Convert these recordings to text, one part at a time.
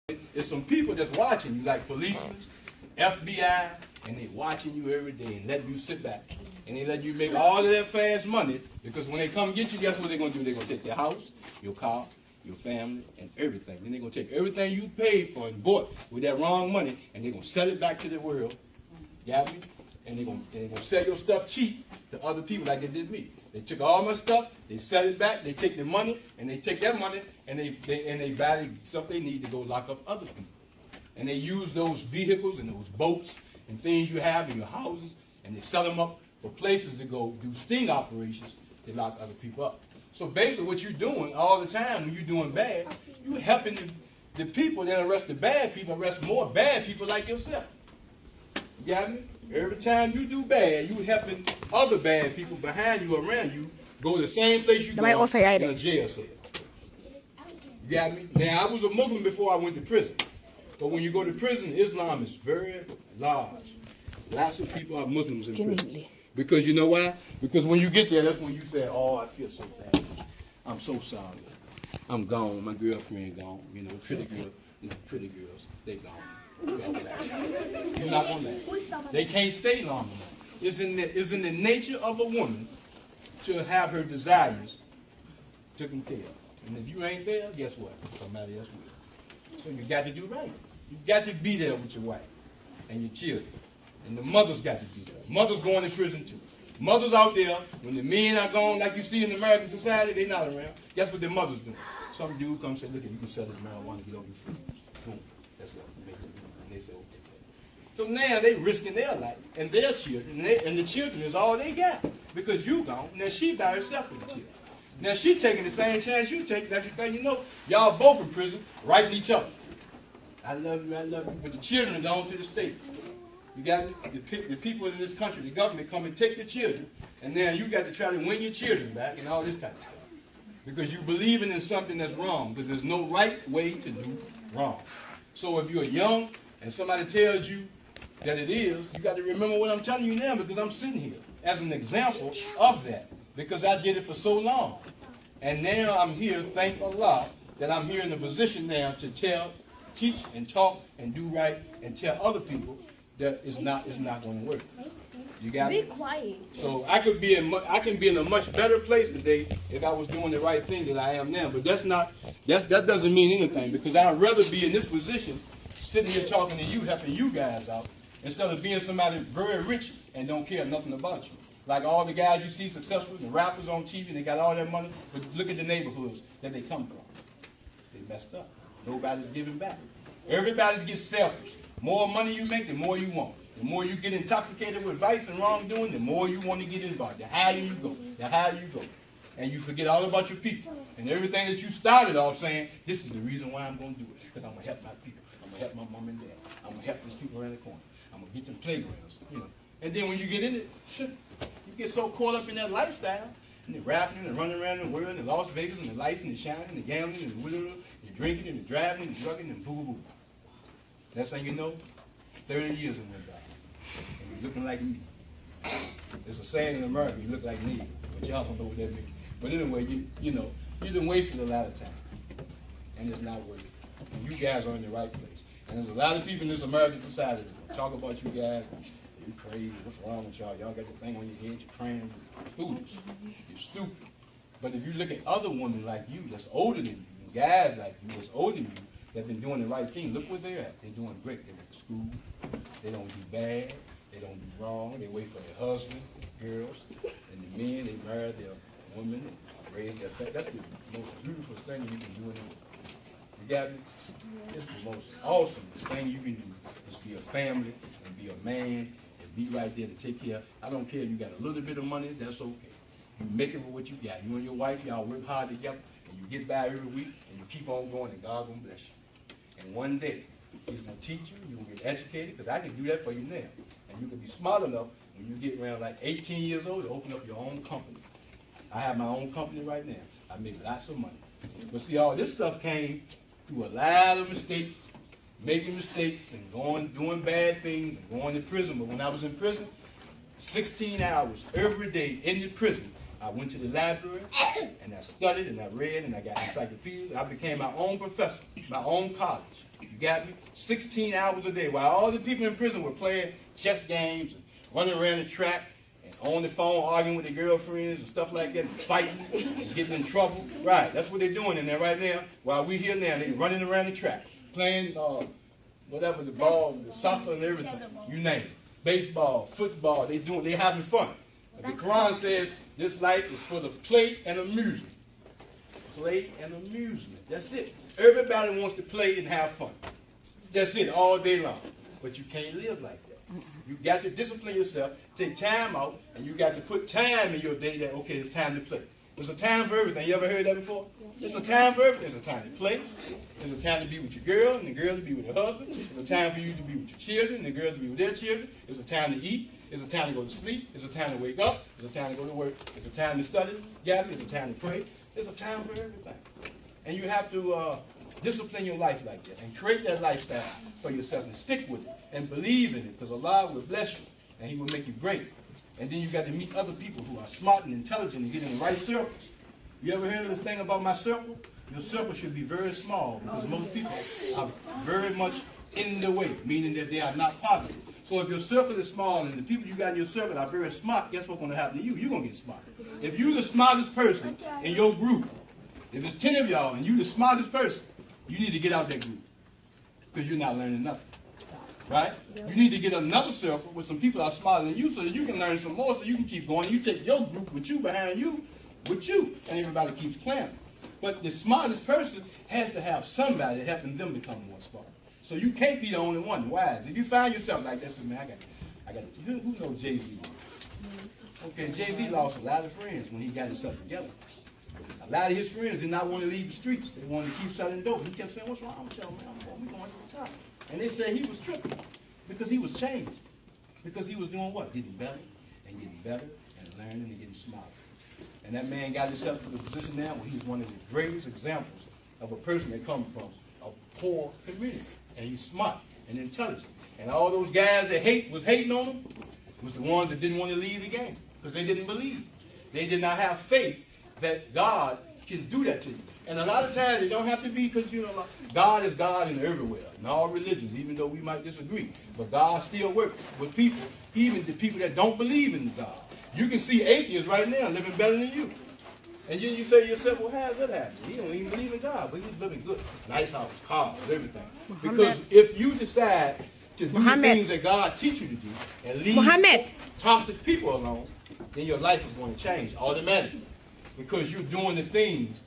There's some people that's watching you, like policemen, FBI, and they watching you every day and letting you sit back. And they let you make all of that fast money, because when they come get you, guess what they're going to do? They're going to take your house, your car, your family, and everything. Then they're going to take everything you paid for and bought with that wrong money, and they're going to sell it back to the world. Got me? And they're going to sell your stuff cheap to other people like they did me. They took all my stuff, they sell it back, they take the money, and they take that money, and they buy the stuff they need to go lock up other people. And they use those vehicles and those boats and things you have in your houses, and they sell them up for places to go do sting operations to lock other people up. So basically what you're doing all the time when you're doing bad, you're helping the people that arrest the bad people arrest more bad people like yourself. You got me? Every time you do bad, you helping other bad people behind you, around you, go to the same place you go in a jail cell. You got me? Now, I was a Muslim before I went to prison. But when you go to prison, Islam is very large. Lots of people are Muslims in prison. Because you know why? Because when you get there, that's when you say, oh, I feel so bad. I'm so sorry. I'm gone. My girlfriend gone. You know, pretty girls, they gone. You're not on that. They can't stay long enough. It's in the nature of a woman to have her desires taken care of. And if you ain't there, guess what? Somebody else will. So you got to do right. You got to be there with your wife and your children. And the mothers got to be there. Mothers going to prison too. Mothers out there, when the men are gone, like you see in American society, they not around. Guess what their mothers do? Some dude comes and say, look, you can sell this marijuana, get off your feet. Boom. That's it. And they say, okay. So now they risking their life and their children, and the children is all they got because you gone. Now she by herself with the children. Now she taking the same chance you take. That's your thing, you know. Y'all both in prison, writing each other. I love you, but the children are gone to the state. You got the people in this country, the government come and take the children, and then you got to try to win your children back and all this type of stuff. Because you're believing in something that's wrong, because there's no right way to do wrong. So if you're young and somebody tells you that it is, you got to remember what I'm telling you now, because I'm sitting here as an example of that, because I did it for so long. And now I'm here, thank Allah, that I'm here in a position now to teach and talk and do right and tell other people that it's not going to work. You got me? Be quiet. So I can be in a much better place today if I was doing the right thing than I am now. But that doesn't mean anything, because I'd rather be in this position, sitting here talking to you, helping you guys out, instead of being somebody very rich and don't care nothing about you. Like all the guys you see successful, the rappers on TV, they got all their money, but look at the neighborhoods that they come from. They messed up. Nobody's giving back. Everybody gets selfish. More money you make, the more you want. The more you get intoxicated with vice and wrongdoing, the more you want to get involved. The higher you go. The higher you go. And you forget all about your people. And everything that you started off saying, this is the reason why I'm going to do it. Because I'm going to help my people. I'm going to help my mom and dad. I'm going to help these people around the corner. I'm going to get them playgrounds. You know. And then when you get in it, you get so caught up in that lifestyle. And the rapping and running around the world and Las Vegas and the lights and the shining and the gambling and the whatever, the drinking and the driving and the drugging and boo-boo. Next thing you know, 30 years it went by. And you're looking like me. There's a saying in America, you look like me. But y'all don't know what that means. But anyway, you know, you've been wasting a lot of time. And it's not worth it. And you guys are in the right place. And there's a lot of people in this American society that talk about you guys. You're crazy. What's wrong with y'all? Y'all got the thing on your head. You're praying. You're foolish. You're stupid. But if you look at other women like you that's older than you, and guys like you that's older than you, that been doing the right thing, look where they're at. They're doing great. They went to school. They don't do bad. They don't do wrong. They wait for their husband, girls, and the men. They marry their women and raise their family. That's the most beautiful thing you can do in the world. You got me? It's the most awesome thing you can do is be a family and be a man and be right there to take care. I don't care if you got a little bit of money, that's okay. You make it for what you got. You and your wife, y'all work hard together, and you get by every week, and you keep on going, and God gonna bless you. And one day, He's gonna teach you, you're gonna get educated, because I can do that for you now. And you can be smart enough when you get around like 18 years old to open up your own company. I have my own company right now. I make lots of money. But see, all this stuff came through a lot of mistakes, making mistakes and doing bad things and going to prison. But when I was in prison, 16 hours every day in the prison, I went to the library and I studied and I read and I got encyclopedias. I became my own professor, my own college. You got me? 16 hours a day. While all the people in prison were playing chess games and running around the track and on the phone arguing with their girlfriends and stuff like that, and fighting and getting in trouble. Right, that's what they're doing in there right now. While we here now, they're running around the track, playing whatever, the ball, the soccer and everything. You name it. Baseball, football, they having fun. But the Quran says this life is full of play and amusement. Play and amusement. That's it. Everybody wants to play and have fun. That's it, all day long. But you can't live like that. You got to discipline yourself, take time out, and you got to put time in your day that, okay, it's time to play. There's a time for everything. You ever heard that before? There's a time for everything. There's a time to play. There's a time to be with your girl, and the girl to be with her husband. There's a time for you to be with your children, and the girl to be with their children. There's a time to eat. There's a time to go to sleep. There's a time to wake up. There's a time to go to work. There's a time to study. There's a time to pray. There's a time for everything. And you have to discipline your life like that and create that lifestyle for yourself and stick with it and believe in it, because Allah will bless you and He will make you great. And then you got to meet other people who are smart and intelligent and get in the right circles. You ever heard of this thing about my circle? Your circle should be very small, because most people are very much in the way, meaning that they are not positive. So if your circle is small and the people you got in your circle are very smart, guess what's going to happen to you? You're going to get smart. If you're the smartest person in your group, if it's 10 of y'all and you're the smartest person, you need to get out that group, because you're not learning nothing. Right? You need to get another circle with some people that are smarter than you, so that you can learn some more, so you can keep going. You take your group with you, behind you, with you, and everybody keeps climbing. But the smartest person has to have somebody helping them become more smart. So you can't be the only one wise. If you find yourself like this, man, I got to. Who knows Jay-Z? Okay, Jay-Z lost a lot of friends when he got himself together. A lot of his friends did not want to leave the streets. They wanted to keep selling dope. He kept saying, "What's wrong with y'all, man? We're going to the top." And they said he was tripping, because he was changing. Because he was doing what? Getting better and learning and getting smarter. And that man got himself to the position now where he's one of the greatest examples of a person that comes from a poor community. And he's smart and intelligent. And all those guys that was hating on him was the ones that didn't want to leave the game, because they didn't believe. They did not have faith that God can do that to you. And a lot of times it don't have to be because, God is God in everywhere, in all religions, even though we might disagree. But God still works with people, even the people that don't believe in God. You can see atheists right now living better than you. And you say to yourself, well, how does that happen? He don't even believe in God, but he's living good. Nice house, cars, everything. Because if you decide to do the things that God teach you to do and leave toxic people alone, then your life is going to change automatically. Because you're doing the things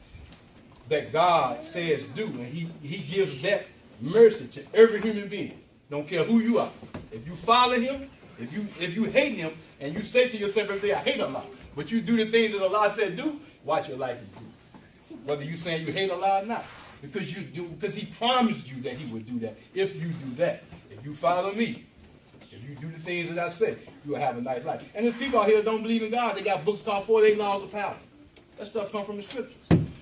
that God says do, and He gives that mercy to every human being. Don't care who you are. If you follow Him, if you hate Him, and you say to yourself every day, I hate Allah, but you do the things that Allah said do, watch your life improve. Whether you're saying you hate Allah or not. Because He promised you that He would do that if you do that. If you follow me, if you do the things that I said, you will have a nice life. And there's people out here that don't believe in God. They got books called 48 Laws of Power. That stuff comes from the scriptures.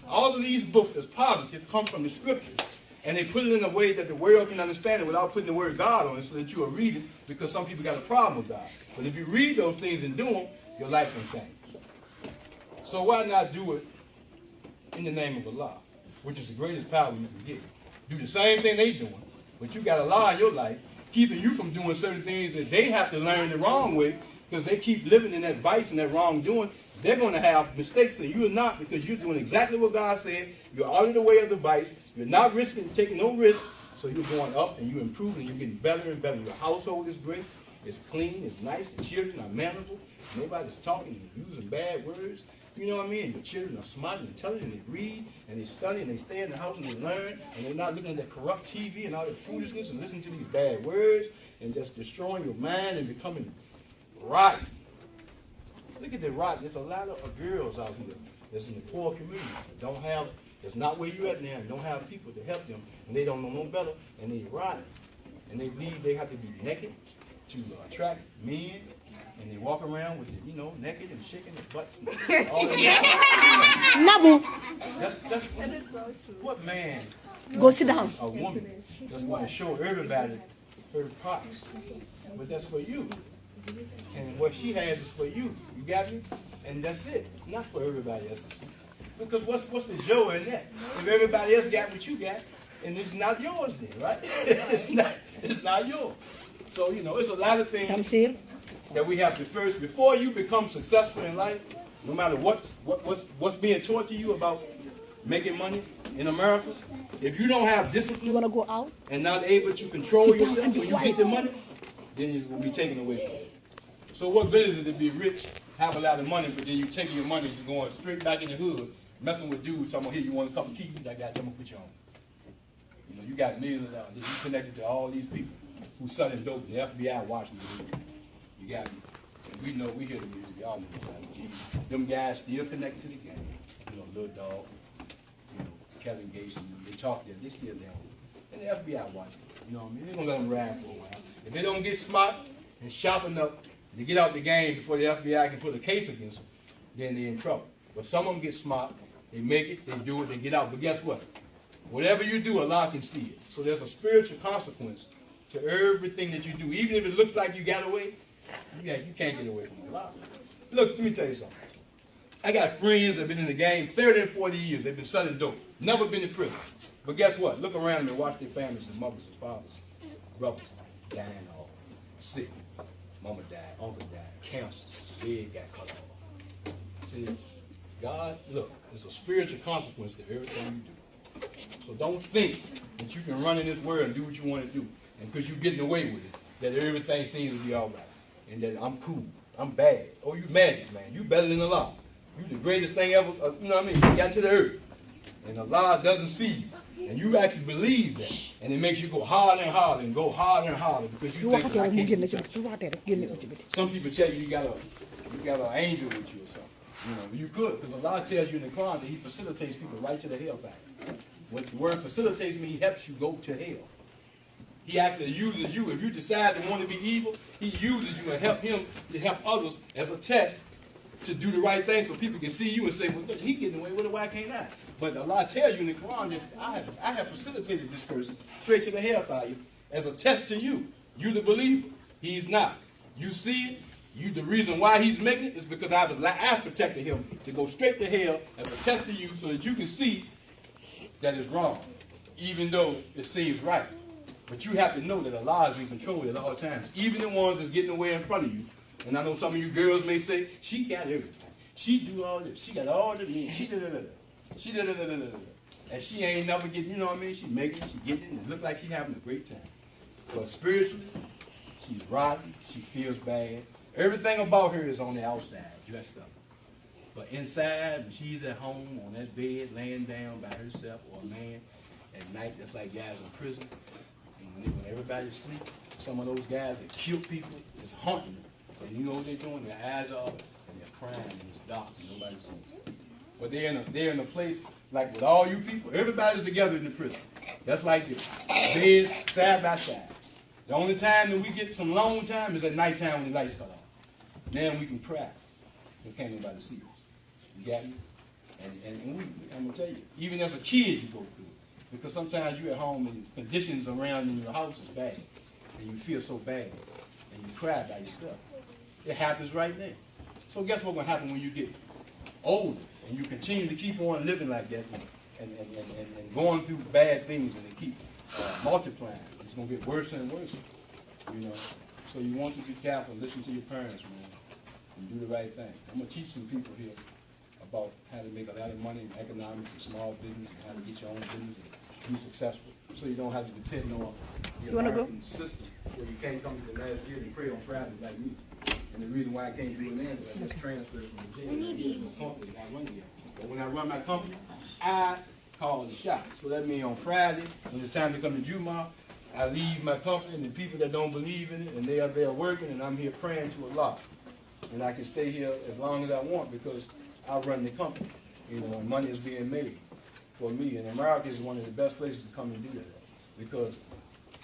All of these books that's positive come from the scriptures. And they put it in a way that the world can understand it without putting the word God on it, so that you will read it, because some people got a problem with God. But if you read those things and do them, your life can change. So why not do it in the name of Allah, which is the greatest power you can get? Do the same thing they doing, but you got Allah in your life, keeping you from doing certain things that they have to learn the wrong way, because they keep living in that vice and that wrongdoing. They're going to have mistakes, and you are not, because you're doing exactly what God said. You're out of the way of the vice. You're not taking no risk. So you're going up and you're improving. You're getting better and better. Your household is great. It's clean. It's nice. The children are manageable. Nobody's talking and using bad words. You know what I mean? Your children are smart and intelligent. They read and they study and they stay in the house and they learn. And they're not looking at that corrupt TV and all that foolishness and listening to these bad words and just destroying your mind and becoming rotten. Look at the rotten. There's a lot of girls out here that's in the poor community that that's not where you at now, and don't have people to help them, and they don't know no better, and they rotten. And they believe they have to be naked to attract men, and they walk around with it, naked and shaking their butts and all that. Nabu. That's what man, Go sit down. a woman, that's going to show everybody her parts. But that's for you. And what she has is for you. You got me? And that's it. Not for everybody else to see. Because what's the joy in that? If everybody else got what you got, and it's not yours then, right? It's not yours. So, you know, it's a lot of things Tamsir. that we have to first, before you become successful in life, no matter what's being taught to you about making money in America, if you don't have You discipline wanna go out? and not able to control Sit down yourself and be when you quiet. get the money, then it's going to be taken away from you. So what good is it to be rich, have a lot of money, but then you taking your money, you're going straight back in the hood, messing with dudes, talking about, here, you want a couple keys? I got some, put you on. You know, you got millions of dollars. You connected to all these people who selling dope. The FBI watching you. You got me. And we know, we hear the music. Y'all know it's like, them guys still connected to the game. You know, Lil Dog, you know, Kevin Gates, they talk there. They still there. And the FBI watching. You know what I mean? They're going to let them ride for a while. If they don't get smart and sharp enough to get out the game before the FBI can put a case against them, then they're in trouble. But some of them get smart, they make it, they do it, they get out. But guess what? Whatever you do, Allah can see it. So there's a spiritual consequence to everything that you do. Even if it looks like you got away, you can't get away from Allah. Look, let me tell you something. I got friends that have been in the game 30 and 40 years. They've been selling dope. Never been in prison. But guess what? Look around them and watch their families and mothers and fathers, brothers dying off, sick. Mama died, uncle died, cancer, leg got cut off. See, God, look, it's a spiritual consequence to everything you do. So don't think that you can run in this world and do what you want to do, and because you're getting away with it, that everything seems to be all right, and that I'm cool, I'm bad. Oh, you magic, man. You better than Allah. You the greatest thing ever, you know what I mean? You got to the earth, and Allah doesn't see you, and you actually believe that, and it makes you go harder and harder and go harder and harder because you You think walk that I out mu can't génn do ci it. biti su waxatee rek génne ko ci biti. Some people tell you got an angel with you or something. You know, you could, because Allah tells you in the Quran that He facilitates people right to the hellfire. What the word facilitates means He helps you go to hell. He actually uses you. If you decide to want to be evil, He uses you and help Him to help others as a test to do the right thing so people can see you and say, well, look, he getting away with it, why can't I? But Allah tells you in the Quran that I have facilitated this person straight to the hellfire as a test to you. You the believer, he's not. You see it, the reason why he's making it is because I protected him to go straight to hell as a test to you so that you can see that it's wrong, even though it seems right. But you have to know that Allah is in control at all times, even the ones that's getting away in front of you. And I know some of you girls may say, she got everything. She do all this. She got all the men. She da-da-da-da. She da-da-da-da-da. And she ain't never getting, you know what I mean? She making it, she getting it, and it look like she having a great time. But spiritually, she's rotten. She feels bad. Everything about her is on the outside, dressed up. But inside, when she's at home on that bed, laying down by herself, or a man at night, that's like guys in prison. And when everybody's asleep, some of those guys that kill people is haunting them. And you know what they're doing? Their eyes are up and they're crying and it's dark and nobody sees them. But they're in a place like with all you people, everybody's together in the prison. That's like this. Beds side by side. The only time that we get some long time is at nighttime when the lights cut off. Then we can cry. Because can't nobody see us. You got me? And I'm going to tell you, even as a kid you go through it. Because sometimes you're at home and the conditions around in your house is bad. And you feel so bad. And you cry by yourself. It happens right now. So guess what's going to happen when you get older and you continue to keep on living like that and going through bad things and they keep multiplying. It's going to get worse and worse, you know. So you want to be careful, listen to your parents, man, and do the right thing. I'm going to teach some people here about how to make a lot of money in economics and small business and how to get your own business and be successful so you don't have to depend on the American system where you can't come to the United States and pray on Friday like me. And the reason why I can't do it now is I just transferred from the jail. Company I run again. But when I run my company, I call the shots. So that means on Friday, when it's time to come to Juma, I leave my company and the people that don't believe in it, and they are there working, and I'm here praying to Allah. And I can stay here as long as I want because I run the company. You know, and money is being made for me. And America is one of the best places to come and do that because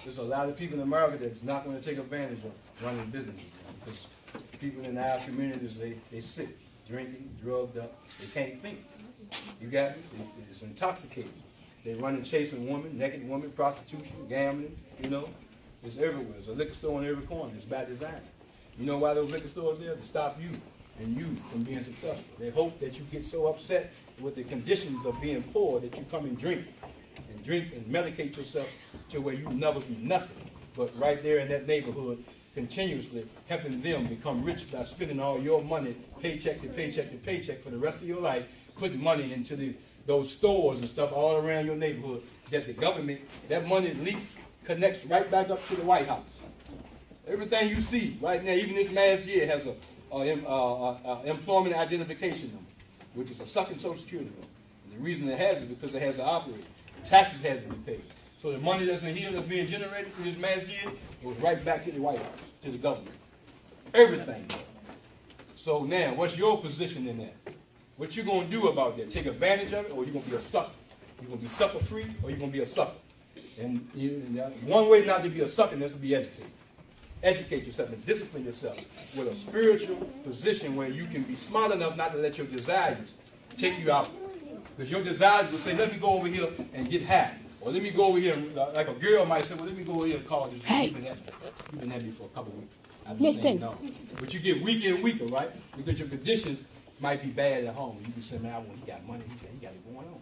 there's a lot of people in America that's not going to take advantage of running businesses because people in our communities, they sick, drinking, drugged up, they can't think. You got it? It's intoxicating. They run and chasing women, naked women, prostitution, gambling, you know. It's everywhere. There's a liquor store on every corner. It's by design. You know why those liquor stores are there? To stop you and you from being successful. They hope that you get so upset with the conditions of being poor that you come and drink and drink and medicate yourself to where you never be nothing. But right there in that neighborhood, continuously helping them become rich by spending all your money, paycheck to paycheck to paycheck for the rest of your life, putting money into those stores and stuff all around your neighborhood, that the government, that money leaks, connects right back up to the White House. Everything you see right now, even this last year, has a employment identification number, which is a sucking Social Security number. And the reason it has it because it has to operate. Taxes has to be paid. So the money that's in here that's being generated for this last year goes right back to the White House, to the government. Everything. So now, what's your position in that? What you gonna do about that? Take advantage of it, or you gonna be a sucker? You gonna be sucker free, or you gonna be a sucker? And one way not to be a sucker is to be educated. Educate yourself and discipline yourself with a spiritual position where you can be smart enough not to let your desires take you out. Because your desires will say, let me go over here and get high. Or let me go over here, like a girl might say, well, let me go over here and call this. Hey. You've been at me for a couple of weeks. I've been saying no. But you get weaker and weaker, right? Because your conditions might be bad at home. You can say, man, he got money, he got it going on.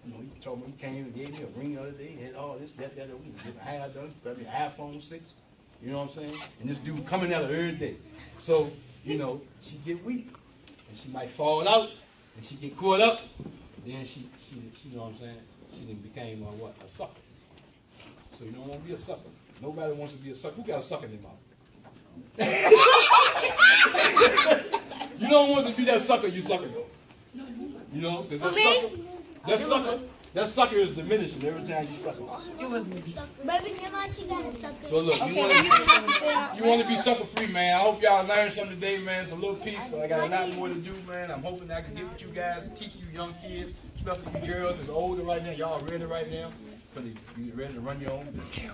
You know, he told me, he came and gave me a ring the other day, he had all this, that, we can get my hair done, probably an iPhone 6. You know what I'm saying? And this dude coming at her every day. So, you know, she get weak. And she might fall out, and she get caught up. Then she you know what I'm saying? She then became a sucker. So you don't want to be a sucker. Nobody wants to be a sucker. Who got a sucker in their mouth? You don't want to be that sucker, you sucker though. You know, because that sucker is diminishing every time you sucker. It was me. Baby, she got a sucker. So look, you want to be sucker free, man. I hope y'all learned something today, man. It's a little piece, but I got a lot more to do, man. I'm hoping I can get with you guys and teach you young kids, especially you girls that's older right now. Y'all ready right now? You ready to run your own business.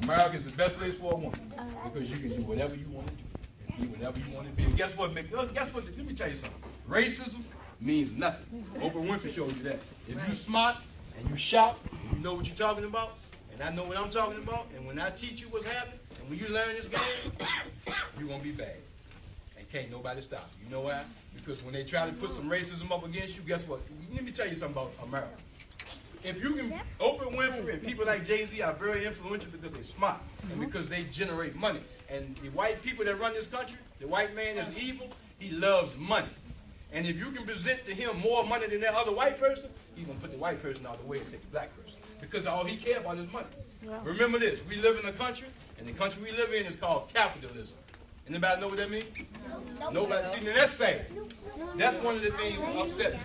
America is the best place for a woman because you can do whatever you want to do. Be whatever you want to be. And guess what? Let me tell you something. Racism means nothing. Oprah Winfrey showed you that. If you smart and you sharp and you know what you're talking about, and I know what I'm talking about, and when I teach you what's happening, and when you learn this game, you're going to be bad. And can't nobody stop you. You know why? Because when they try to put some racism up against you, guess what? Let me tell you something about America. If you can, Oprah Winfrey and people like Jay-Z are very influential because they're smart and because they generate money. And the white people that run this country, the white man is evil, he loves money. And if you can present to him more money than that other white person, he's going to put the white person out of the way and take the black person. Because all he cares about is money. Yeah. Remember this, we live in a country, and the country we live in is called capitalism. Anybody know what that means? No. Nobody. See, now that's sad. That's one of the things that upset me.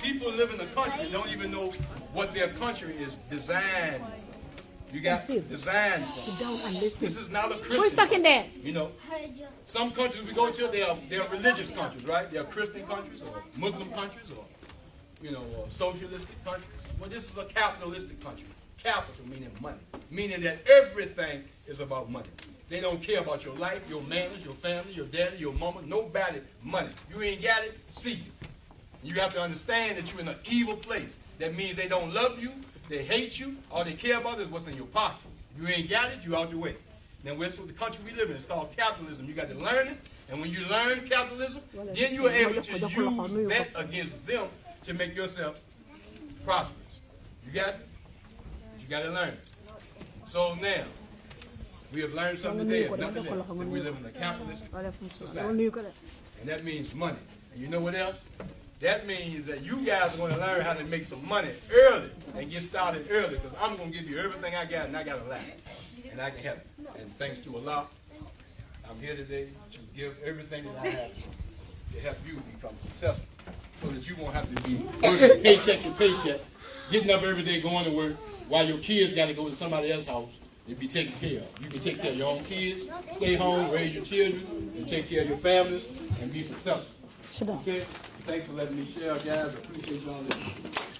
People live in a country and don't even know what their country is designed. You got designed. This is not a Christian. Who's talking there? You know, some countries we go to, they are religious countries, right? They are Christian countries or Muslim countries or, or socialistic countries. Well, this is a capitalistic country. Capital meaning money, meaning that everything is about money. They don't care about your life, your manners, your family, your daddy, your mama, nobody, money. You ain't got it, see you. You have to understand that you're in an evil place. That means they don't love you, they hate you, all they care about is what's in your pocket. You ain't got it, you out the way. Now, that's what the country we live in. It's called capitalism. You got to learn it, and when you learn capitalism, then you are able to use that against them to make yourself prosperous. You got it? But you got to learn it. So now, we have learned something today, if nothing else, that we live in a capitalist society. And that means money. And you know what else? That means that you guys are going to learn how to make some money early and get started early, because I'm going to give you everything I got, and I got a lot. And I can help you. And thanks to Allah, I'm here today to give everything that I have to help you become successful, so that you won't have to be working paycheck to paycheck, getting up every day going to work, while your kids got to go to somebody else's house and be taken care of. You can take care of your own kids, stay home, raise your children, and take care of your families, and be successful. Okay? Thanks for letting me share, guys. I appreciate y'all listening.